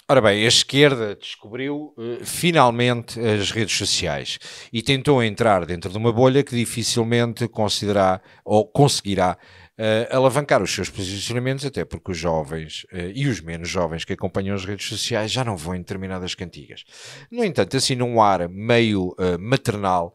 Ora bem, a esquerda descobriu finalmente as redes sociais e tentou entrar dentro de uma bolha que dificilmente considerará ou conseguirá alavancar os seus posicionamentos, até porque os jovens e os menos jovens que acompanham as redes sociais já não vão em determinadas cantigas. No entanto, assim num ar meio maternal,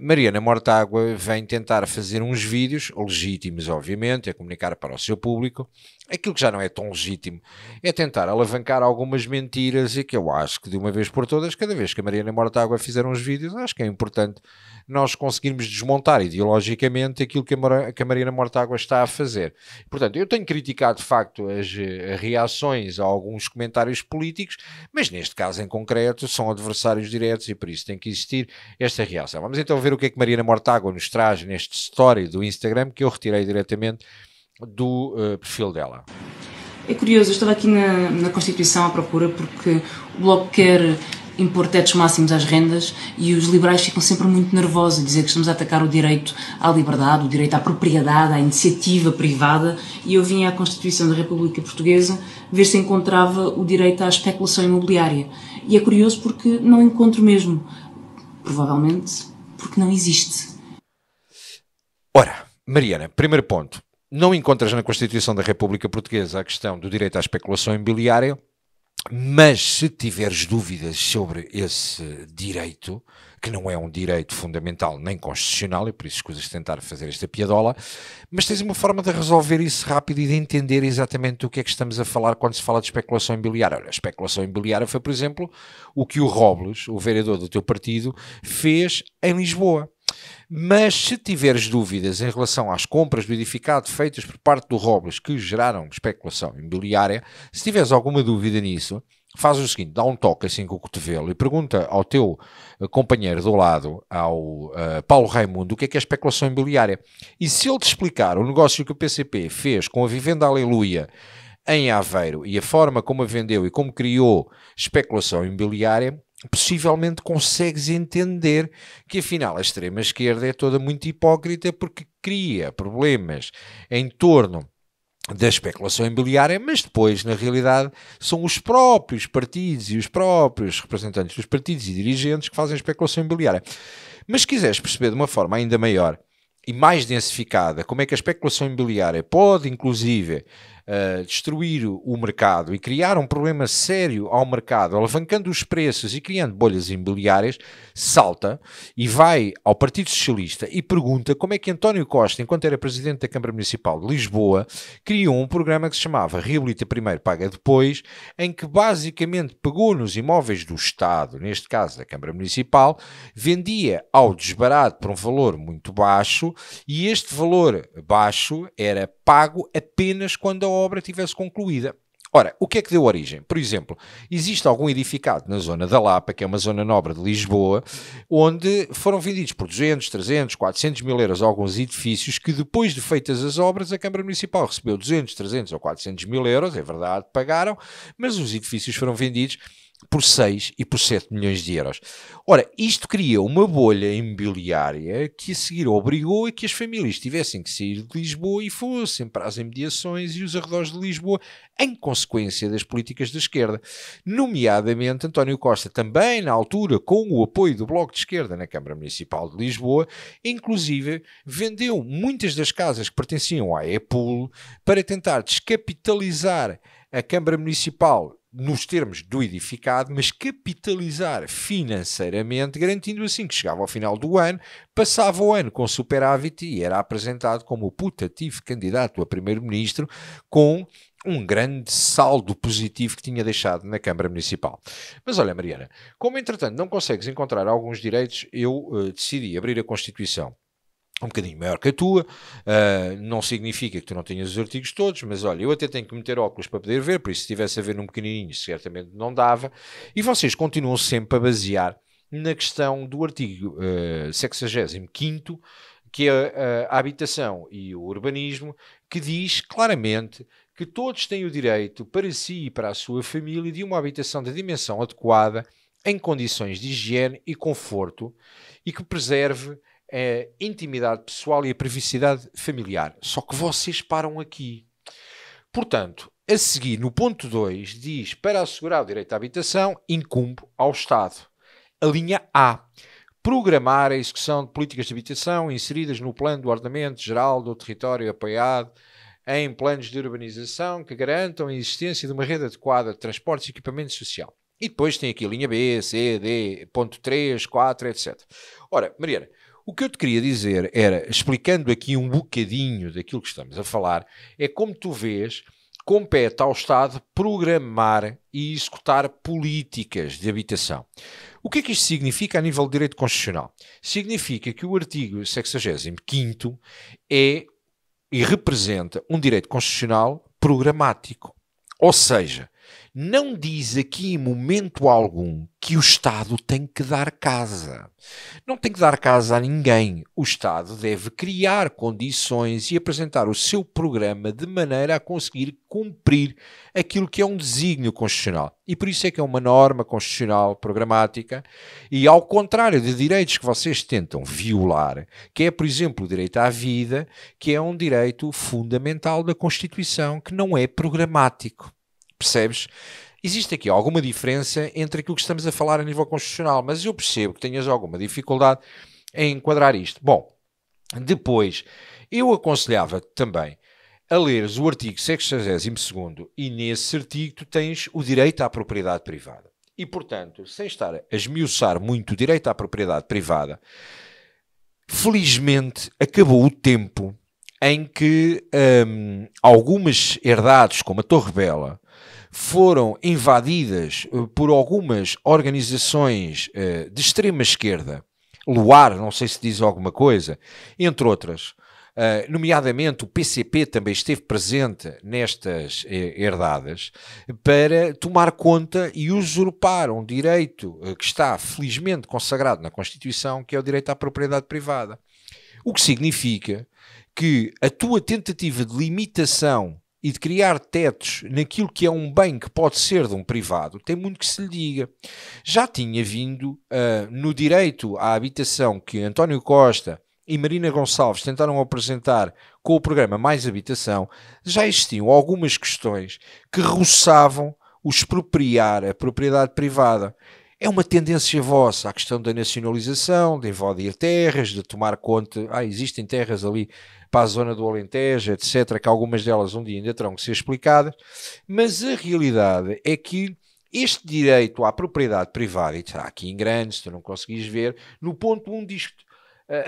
Mariana Mortágua vem tentar fazer uns vídeos, legítimos obviamente, a comunicar para o seu público. Aquilo que já não é tão legítimo é tentar alavancar algumas mentiras e que eu acho que de uma vez por todas, cada vez que a Mariana Mortágua fizer uns vídeos, acho que é importante nós conseguirmos desmontar ideologicamente aquilo que a Mariana Mortágua está a fazer. Portanto, eu tenho criticado de facto as reações a alguns comentários políticos, mas neste caso em concreto são adversários diretos e por isso tem que existir esta reação. Vamos então ver o que é que Mariana Mortágua nos traz neste story do Instagram que eu retirei diretamente do perfil dela. É curioso, eu estava aqui na Constituição à procura porque o Bloco quer impor tetos máximos às rendas e os liberais ficam sempre muito nervosos a dizer que estamos a atacar o direito à liberdade, o direito à propriedade, à iniciativa privada, e eu vim à Constituição da República Portuguesa ver se encontrava o direito à especulação imobiliária. E é curioso porque não encontro mesmo. Provavelmente porque não existe. Ora, Mariana, primeiro ponto. Não encontras na Constituição da República Portuguesa a questão do direito à especulação imobiliária, mas se tiveres dúvidas sobre esse direito, que não é um direito fundamental nem constitucional, e por isso escusas de tentar fazer esta piadola, mas tens uma forma de resolver isso rápido e de entender exatamente do que é que estamos a falar quando se fala de especulação imobiliária. Olha, a especulação imobiliária foi, por exemplo, o que o Robles, o vereador do teu partido, fez em Lisboa. Mas se tiveres dúvidas em relação às compras do edificado feitas por parte do Robles que geraram especulação imobiliária, se tiveres alguma dúvida nisso, faz o seguinte, dá um toque assim com o cotovelo e pergunta ao teu companheiro do lado, ao Paulo Raimundo, o que é especulação imobiliária. E se ele te explicar o negócio que o PCP fez com a Vivenda Aleluia em Aveiro e a forma como a vendeu e como criou especulação imobiliária, possivelmente consegues entender que afinal a extrema-esquerda é toda muito hipócrita porque cria problemas em torno da especulação imobiliária, mas depois, na realidade, são os próprios partidos e os próprios representantes dos partidos e dirigentes que fazem especulação imobiliária. Mas se quiseres perceber de uma forma ainda maior e mais densificada como é que a especulação imobiliária pode, inclusive, destruir o mercado e criar um problema sério ao mercado, alavancando os preços e criando bolhas imobiliárias, salta e vai ao Partido Socialista e pergunta como é que António Costa, enquanto era Presidente da Câmara Municipal de Lisboa, criou um programa que se chamava Reabilita Primeiro, Paga Depois, em que basicamente pegou nos imóveis do Estado, neste caso da Câmara Municipal, vendia ao desbarato por um valor muito baixo e este valor baixo era pago apenas quando a obra estivesse concluída. Ora, o que é que deu origem? Por exemplo, existe algum edificado na zona da Lapa, que é uma zona nobre de Lisboa, onde foram vendidos por 200, 300, 400 mil euros alguns edifícios que depois de feitas as obras a Câmara Municipal recebeu 200, 300 ou 400 mil euros, é verdade, pagaram, mas os edifícios foram vendidos por 6 e por 7 milhões de euros. Ora, isto cria uma bolha imobiliária que a seguir obrigou a que as famílias tivessem que sair de Lisboa e fossem para as imediações e os arredores de Lisboa em consequência das políticas da esquerda. Nomeadamente, António Costa também, na altura, com o apoio do Bloco de Esquerda na Câmara Municipal de Lisboa, inclusive vendeu muitas das casas que pertenciam à EPUL para tentar descapitalizar a Câmara Municipal nos termos do edificado, mas capitalizar financeiramente, garantindo assim que chegava ao final do ano, passava o ano com superávit e era apresentado como o putativo candidato a primeiro-ministro com um grande saldo positivo que tinha deixado na Câmara Municipal. Mas olha, Mariana, como entretanto não consegues encontrar alguns direitos, eu decidi abrir a Constituição um bocadinho maior que a tua, não significa que tu não tenhas os artigos todos, mas olha, eu até tenho que meter óculos para poder ver, por isso se estivesse a ver num pequenininho, certamente não dava, e vocês continuam sempre a basear na questão do artigo 65º, que é a habitação e o urbanismo, que diz claramente que todos têm o direito para si e para a sua família de uma habitação de dimensão adequada, em condições de higiene e conforto, e que preserve a intimidade pessoal e a privacidade familiar. Só que vocês param aqui. Portanto, A seguir, no ponto 2, diz, para assegurar o direito à habitação, incumbe ao Estado. A linha A, programar a execução de políticas de habitação inseridas no plano do ordenamento geral do território apoiado em planos de urbanização que garantam a existência de uma rede adequada de transportes e equipamento social. E depois tem aqui a linha B, C, D, ponto 3, 4, etc. Ora, Mariana, o que eu te queria dizer era, explicando aqui um bocadinho daquilo que estamos a falar, é como tu vês, compete ao Estado programar e executar políticas de habitação. O que é que isto significa a nível de direito constitucional? Significa que o artigo 65º é e representa um direito constitucional programático. Ou seja, não diz aqui em momento algum que o Estado tem que dar casa. Não tem que dar casa a ninguém. O Estado deve criar condições e apresentar o seu programa de maneira a conseguir cumprir aquilo que é um desígnio constitucional. E por isso é que é uma norma constitucional programática e ao contrário de direitos que vocês tentam violar, que é, por exemplo, o direito à vida, que é um direito fundamental da Constituição, que não é programático. Percebes? Existe aqui alguma diferença entre aquilo que estamos a falar a nível constitucional, mas eu percebo que tenhas alguma dificuldade em enquadrar isto. Bom, depois, eu aconselhava também a leres o artigo 62º e nesse artigo tu tens o direito à propriedade privada. E, portanto, sem estar a esmiuçar muito o direito à propriedade privada, felizmente acabou o tempo em que algumas herdades, como a Torre Bela, foram invadidas por algumas organizações de extrema esquerda, Luar, não sei se diz alguma coisa, entre outras, nomeadamente o PCP também esteve presente nestas herdadas, para tomar conta e usurpar um direito que está felizmente consagrado na Constituição, que é o direito à propriedade privada. O que significa que a tua tentativa de limitação e de criar tetos naquilo que é um bem que pode ser de um privado, tem muito que se lhe diga. Já tinha vindo no direito à habitação que António Costa e Marina Gonçalves tentaram apresentar com o programa Mais Habitação, já existiam algumas questões que roçavam o expropriar a propriedade privada. É uma tendência vossa a questão da nacionalização, de invadir terras, de tomar conta, existem terras ali para a zona do Alentejo, etc., que algumas delas um dia ainda terão que ser explicadas, mas a realidade é que este direito à propriedade privada, e está aqui em grande, se tu não conseguis ver, no ponto 1 diz que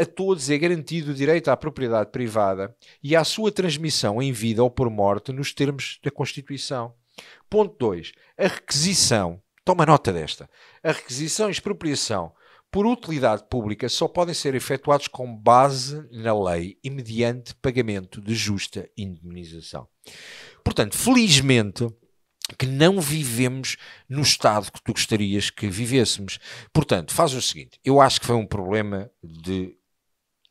a todos é garantido o direito à propriedade privada e à sua transmissão em vida ou por morte nos termos da Constituição. Ponto 2. A requisição, toma nota desta, a requisição e expropriação por utilidade pública só podem ser efetuados com base na lei e mediante pagamento de justa indemnização. Portanto, felizmente que não vivemos no estado que tu gostarias que vivêssemos. Portanto, faz o seguinte, eu acho que foi um problema de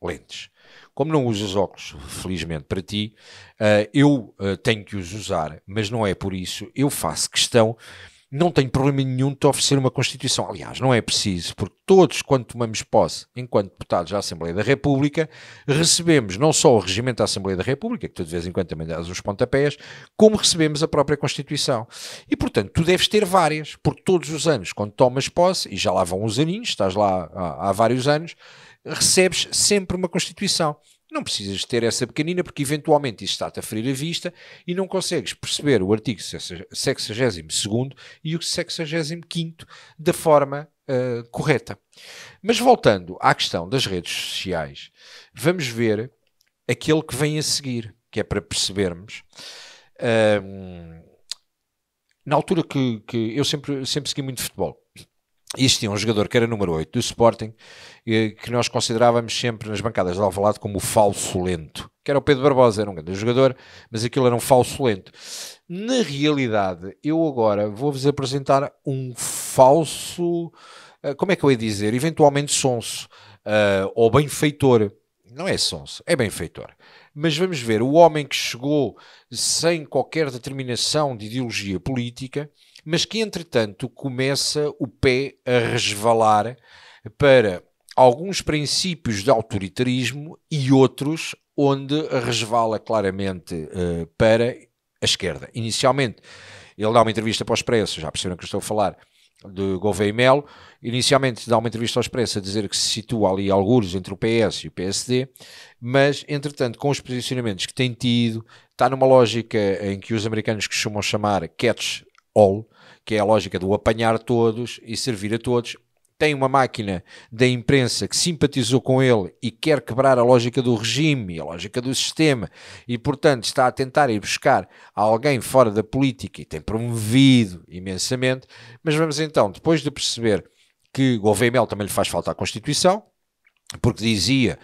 lentes. Como não usas óculos, felizmente para ti, eu tenho que os usar, mas não é por isso. Eu faço questão, não tenho problema nenhum de te oferecer uma Constituição. Aliás, não é preciso, porque todos, quando tomamos posse, enquanto deputados da Assembleia da República, recebemos não só o regimento da Assembleia da República, que tu de vez em quando também dás os pontapés, como recebemos a própria Constituição. E, portanto, tu deves ter várias, porque todos os anos, quando tomas posse, e já lá vão uns aninhos, estás lá há vários anos, recebes sempre uma Constituição. Não precisas ter essa pequenina, porque eventualmente isso está-te a ferir a vista e não consegues perceber o artigo 62º e o 65º da forma correta. Mas voltando à questão das redes sociais, vamos ver aquele que vem a seguir, que é para percebermos. Na altura que eu sempre segui muito futebol, existia um jogador que era número 8 do Sporting, que nós considerávamos sempre nas bancadas de Alvalade como o falso lento, que era o Pedro Barbosa, era um grande jogador, mas aquilo era um falso lento. Na realidade, eu agora vou-vos apresentar um falso, como é que eu ia dizer, eventualmente sonso, ou benfeitor. Não é sonso, é benfeitor. Mas vamos ver, o homem que chegou sem qualquer determinação de ideologia política, mas que entretanto começa o pé a resvalar para alguns princípios de autoritarismo e outros onde resvala claramente para a esquerda. Inicialmente, ele dá uma entrevista para o Expresso, já perceberam que eu estou a falar de Gouveia e Melo, inicialmente dá uma entrevista ao Expresso a dizer que se situa ali algures entre o PS e o PSD, mas, entretanto, com os posicionamentos que tem tido, está numa lógica em que os americanos costumam chamar catch all, que é a lógica do apanhar todos e servir a todos. Tem uma máquina da imprensa que simpatizou com ele e quer quebrar a lógica do regime, a lógica do sistema, e portanto está a tentar ir buscar alguém fora da política e tem promovido imensamente. Mas vamos então, depois de perceber que Gouveia e Melo também lhe faz falta à Constituição, porque dizia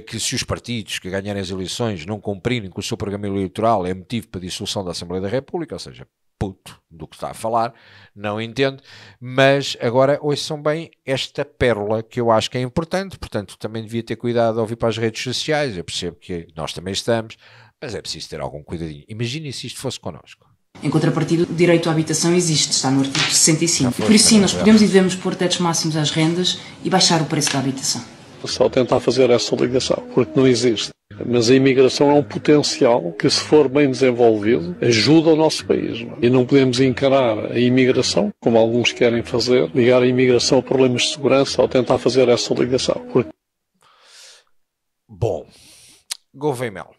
que se os partidos que ganharem as eleições não cumprirem com o seu programa eleitoral é motivo para a dissolução da Assembleia da República, ou seja, puto do que está a falar, não entendo, mas agora ouçam bem esta pérola que eu acho que é importante, portanto também devia ter cuidado ao vir para as redes sociais, eu percebo que nós também estamos, mas é preciso ter algum cuidadinho. Imaginem se isto fosse connosco. Em contrapartida, o direito à habitação existe, está no artigo 65. Por isso sim, nós podemos e devemos pôr tetos máximos às rendas e baixar o preço da habitação. Só tentar fazer essa ligação, porque não existe. Mas a imigração é um potencial que, se for bem desenvolvido, ajuda o nosso país. Não é? E não podemos encarar a imigração, como alguns querem fazer, ligar a imigração a problemas de segurança ou tentar fazer essa ligação. Porque... Bom, Gouveia e Melo,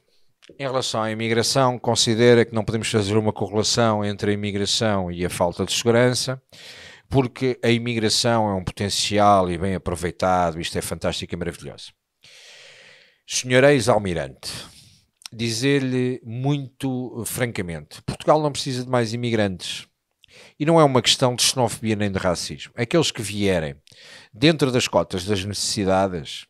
em relação à imigração, considera que não podemos fazer uma correlação entre a imigração e a falta de segurança, porque a imigração é um potencial e bem aproveitado, isto é fantástico e maravilhoso. Senhor ex-almirante, dizer-lhe muito francamente, Portugal não precisa de mais imigrantes. E não é uma questão de xenofobia nem de racismo. Aqueles que vierem dentro das cotas das necessidades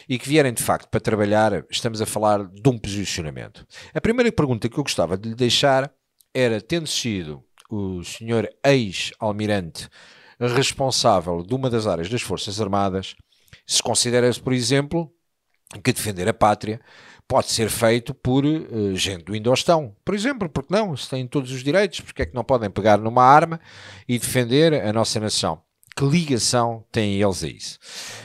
e que vierem de facto para trabalhar, estamos a falar de um posicionamento. A primeira pergunta que eu gostava de lhe deixar era, tendo sido o senhor ex-almirante responsável de uma das áreas das Forças Armadas, se considera-se, por exemplo, que defender a pátria pode ser feito por gente do Indostão. Por exemplo, porque não? Se têm todos os direitos, porque é que não podem pegar numa arma e defender a nossa nação? Que ligação têm eles a isso?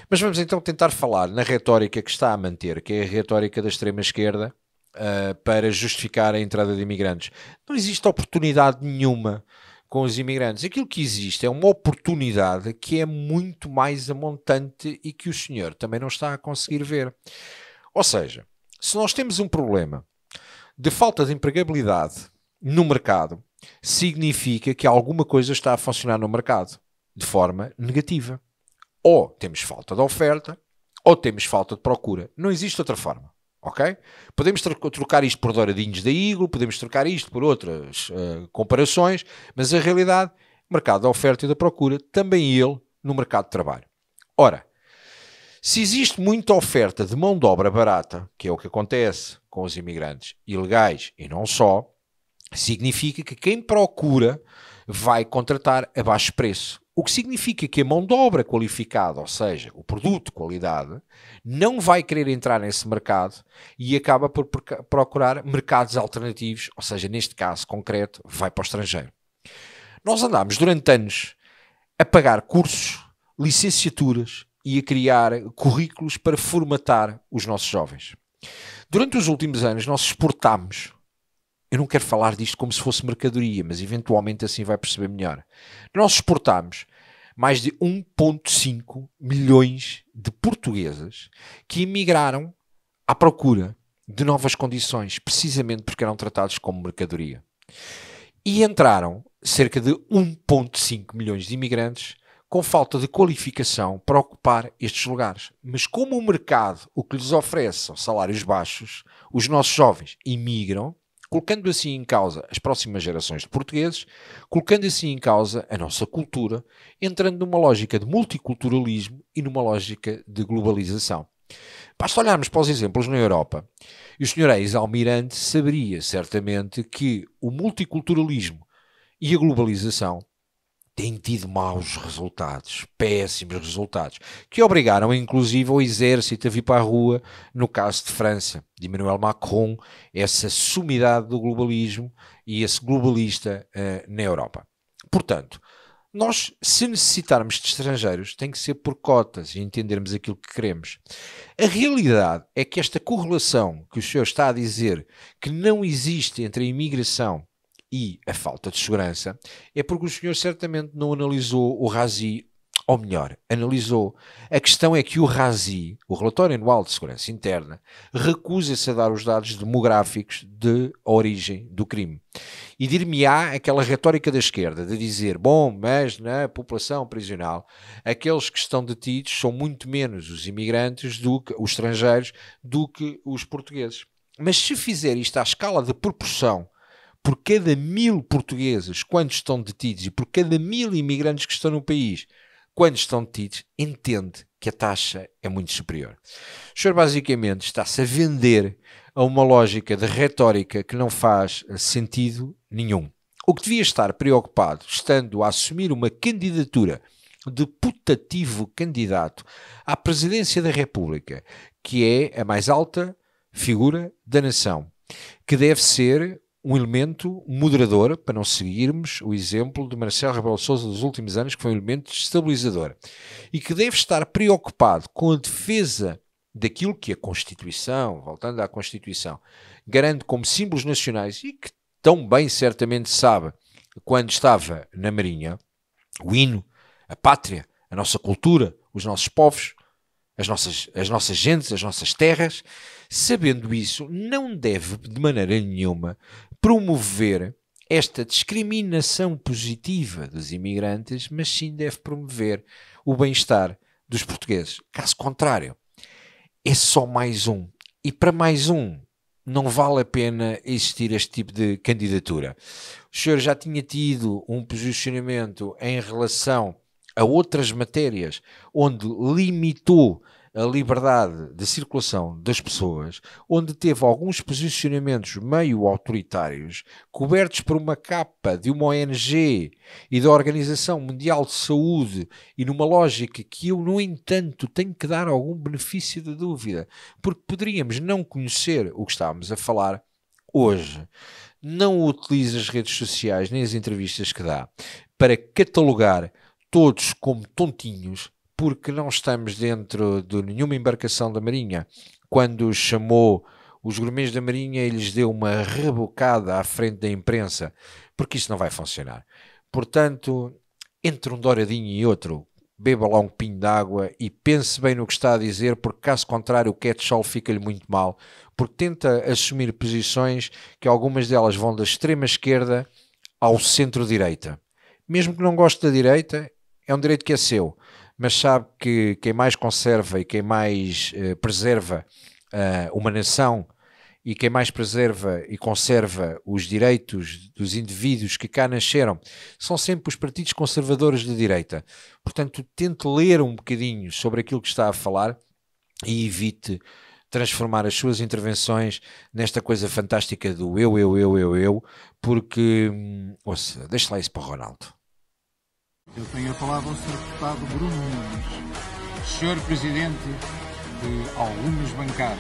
Mas vamos então tentar falar na retórica que está a manter, que é a retórica da extrema-esquerda, para justificar a entrada de imigrantes. Não existe oportunidade nenhuma com os imigrantes. Aquilo que existe é uma oportunidade que é muito mais amontante e que o senhor também não está a conseguir ver. Ou seja, se nós temos um problema de falta de empregabilidade no mercado, significa que alguma coisa está a funcionar no mercado de forma negativa. Ou temos falta de oferta, ou temos falta de procura. Não existe outra forma. Ok? Podemos trocar isto por douradinhos da Eagle, podemos trocar isto por outras comparações, mas a realidade, o mercado da oferta e da procura, também ele no mercado de trabalho. Ora, se existe muita oferta de mão de obra barata, que é o que acontece com os imigrantes ilegais e não só, significa que quem procura vai contratar a baixo preço. O que significa que a mão de obra qualificada, ou seja, o produto de qualidade, não vai querer entrar nesse mercado e acaba por procurar mercados alternativos, ou seja, neste caso concreto, vai para o estrangeiro. Nós andámos durante anos a pagar cursos, licenciaturas e a criar currículos para formatar os nossos jovens. Durante os últimos anos nós exportámos. Eu não quero falar disto como se fosse mercadoria, mas eventualmente assim vai perceber melhor. Nós exportámos mais de 1,5 milhões de portugueses que emigraram à procura de novas condições, precisamente porque eram tratados como mercadoria. E entraram cerca de 1,5 milhões de imigrantes com falta de qualificação para ocupar estes lugares. Mas como o mercado o que lhes oferece são salários baixos, os nossos jovens imigram, colocando assim em causa as próximas gerações de portugueses, colocando assim em causa a nossa cultura, entrando numa lógica de multiculturalismo e numa lógica de globalização. Basta olharmos para os exemplos na Europa, e o Sr. ex-almirante saberia certamente que o multiculturalismo e a globalização têm tido maus resultados, péssimos resultados, que obrigaram inclusive o exército a vir para a rua, no caso de França, de Emmanuel Macron, essa sumidade do globalismo e esse globalista na Europa. Portanto, nós, se necessitarmos de estrangeiros, tem que ser por cotas e entendermos aquilo que queremos. A realidade é que esta correlação que o senhor está a dizer que não existe entre a imigração e a falta de segurança, é porque o senhor certamente não analisou o RASI, ou melhor, analisou. A questão é que o RASI, o Relatório Anual de Segurança Interna, recusa-se a dar os dados demográficos de origem do crime. E dir-me-á aquela retórica da esquerda de dizer, bom, mas na população prisional, aqueles que estão detidos são muito menos os imigrantes, os estrangeiros, do que os portugueses. Mas se fizer isto à escala de proporção, por cada 1000 portugueses quando estão detidos e por cada 1000 imigrantes que estão no país quando estão detidos, entende que a taxa é muito superior. O senhor basicamente está-se a vender a uma lógica de retórica que não faz sentido nenhum. O que devia estar preocupado, estando a assumir uma candidatura de putativo candidato à presidência da República, que é a mais alta figura da nação, que deve ser um elemento moderador, para não seguirmos o exemplo de Marcelo Rebelo de Sousa dos últimos anos, que foi um elemento estabilizador, e que deve estar preocupado com a defesa daquilo que a Constituição, voltando à Constituição, garante como símbolos nacionais, e que tão bem certamente sabe quando estava na Marinha, o hino, a pátria, a nossa cultura, os nossos povos, as nossas gentes, as nossas terras. Sabendo isso, não deve de maneira nenhuma promover esta discriminação positiva dos imigrantes, mas sim deve promover o bem-estar dos portugueses. Caso contrário, é só mais um. E para mais um, não vale a pena existir este tipo de candidatura. O senhor já tinha tido um posicionamento em relação a outras matérias onde limitou a liberdade de circulação das pessoas, onde teve alguns posicionamentos meio autoritários, cobertos por uma capa de uma ONG e da Organização Mundial de Saúde, e numa lógica que eu, no entanto, tenho que dar algum benefício de dúvida, porque poderíamos não conhecer o que estávamos a falar hoje. Não utiliza as redes sociais nem as entrevistas que dá para catalogar todos como tontinhos, porque não estamos dentro de nenhuma embarcação da Marinha. Quando chamou os gourmets da Marinha e lhes deu uma rebocada à frente da imprensa, porque isso não vai funcionar. Portanto, entre um douradinho e outro, beba lá um pinho de água e pense bem no que está a dizer, porque caso contrário o catch-all fica-lhe muito mal, porque tenta assumir posições que algumas delas vão da extrema esquerda ao centro-direita. Mesmo que não goste da direita, é um direito que é seu, mas sabe que quem mais conserva e quem mais preserva uma nação e quem mais preserva e conserva os direitos dos indivíduos que cá nasceram são sempre os partidos conservadores de direita. Portanto, tente ler um bocadinho sobre aquilo que está a falar e evite transformar as suas intervenções nesta coisa fantástica do eu, porque, ouça, deixa lá isso para o Ronaldo. Eu tenho a palavra ao Sr. Deputado Bruno Nunes. Sr. Presidente de algumas bancadas,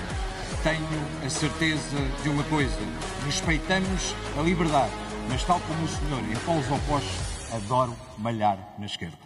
tenho a certeza de uma coisa: respeitamos a liberdade, mas tal como o senhor, em polos opostos, adoro malhar na esquerda.